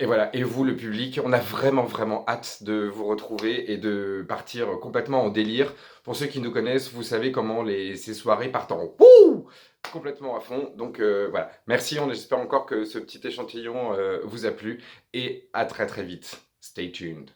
voilà, et vous, le public, on a vraiment, vraiment hâte de vous retrouver et de partir complètement en délire. Pour ceux qui nous connaissent, vous savez comment ces soirées partent en wouh complètement à fond. Donc voilà, merci, j'espère encore que ce petit échantillon vous a plu. Et à très très vite. Stay tuned.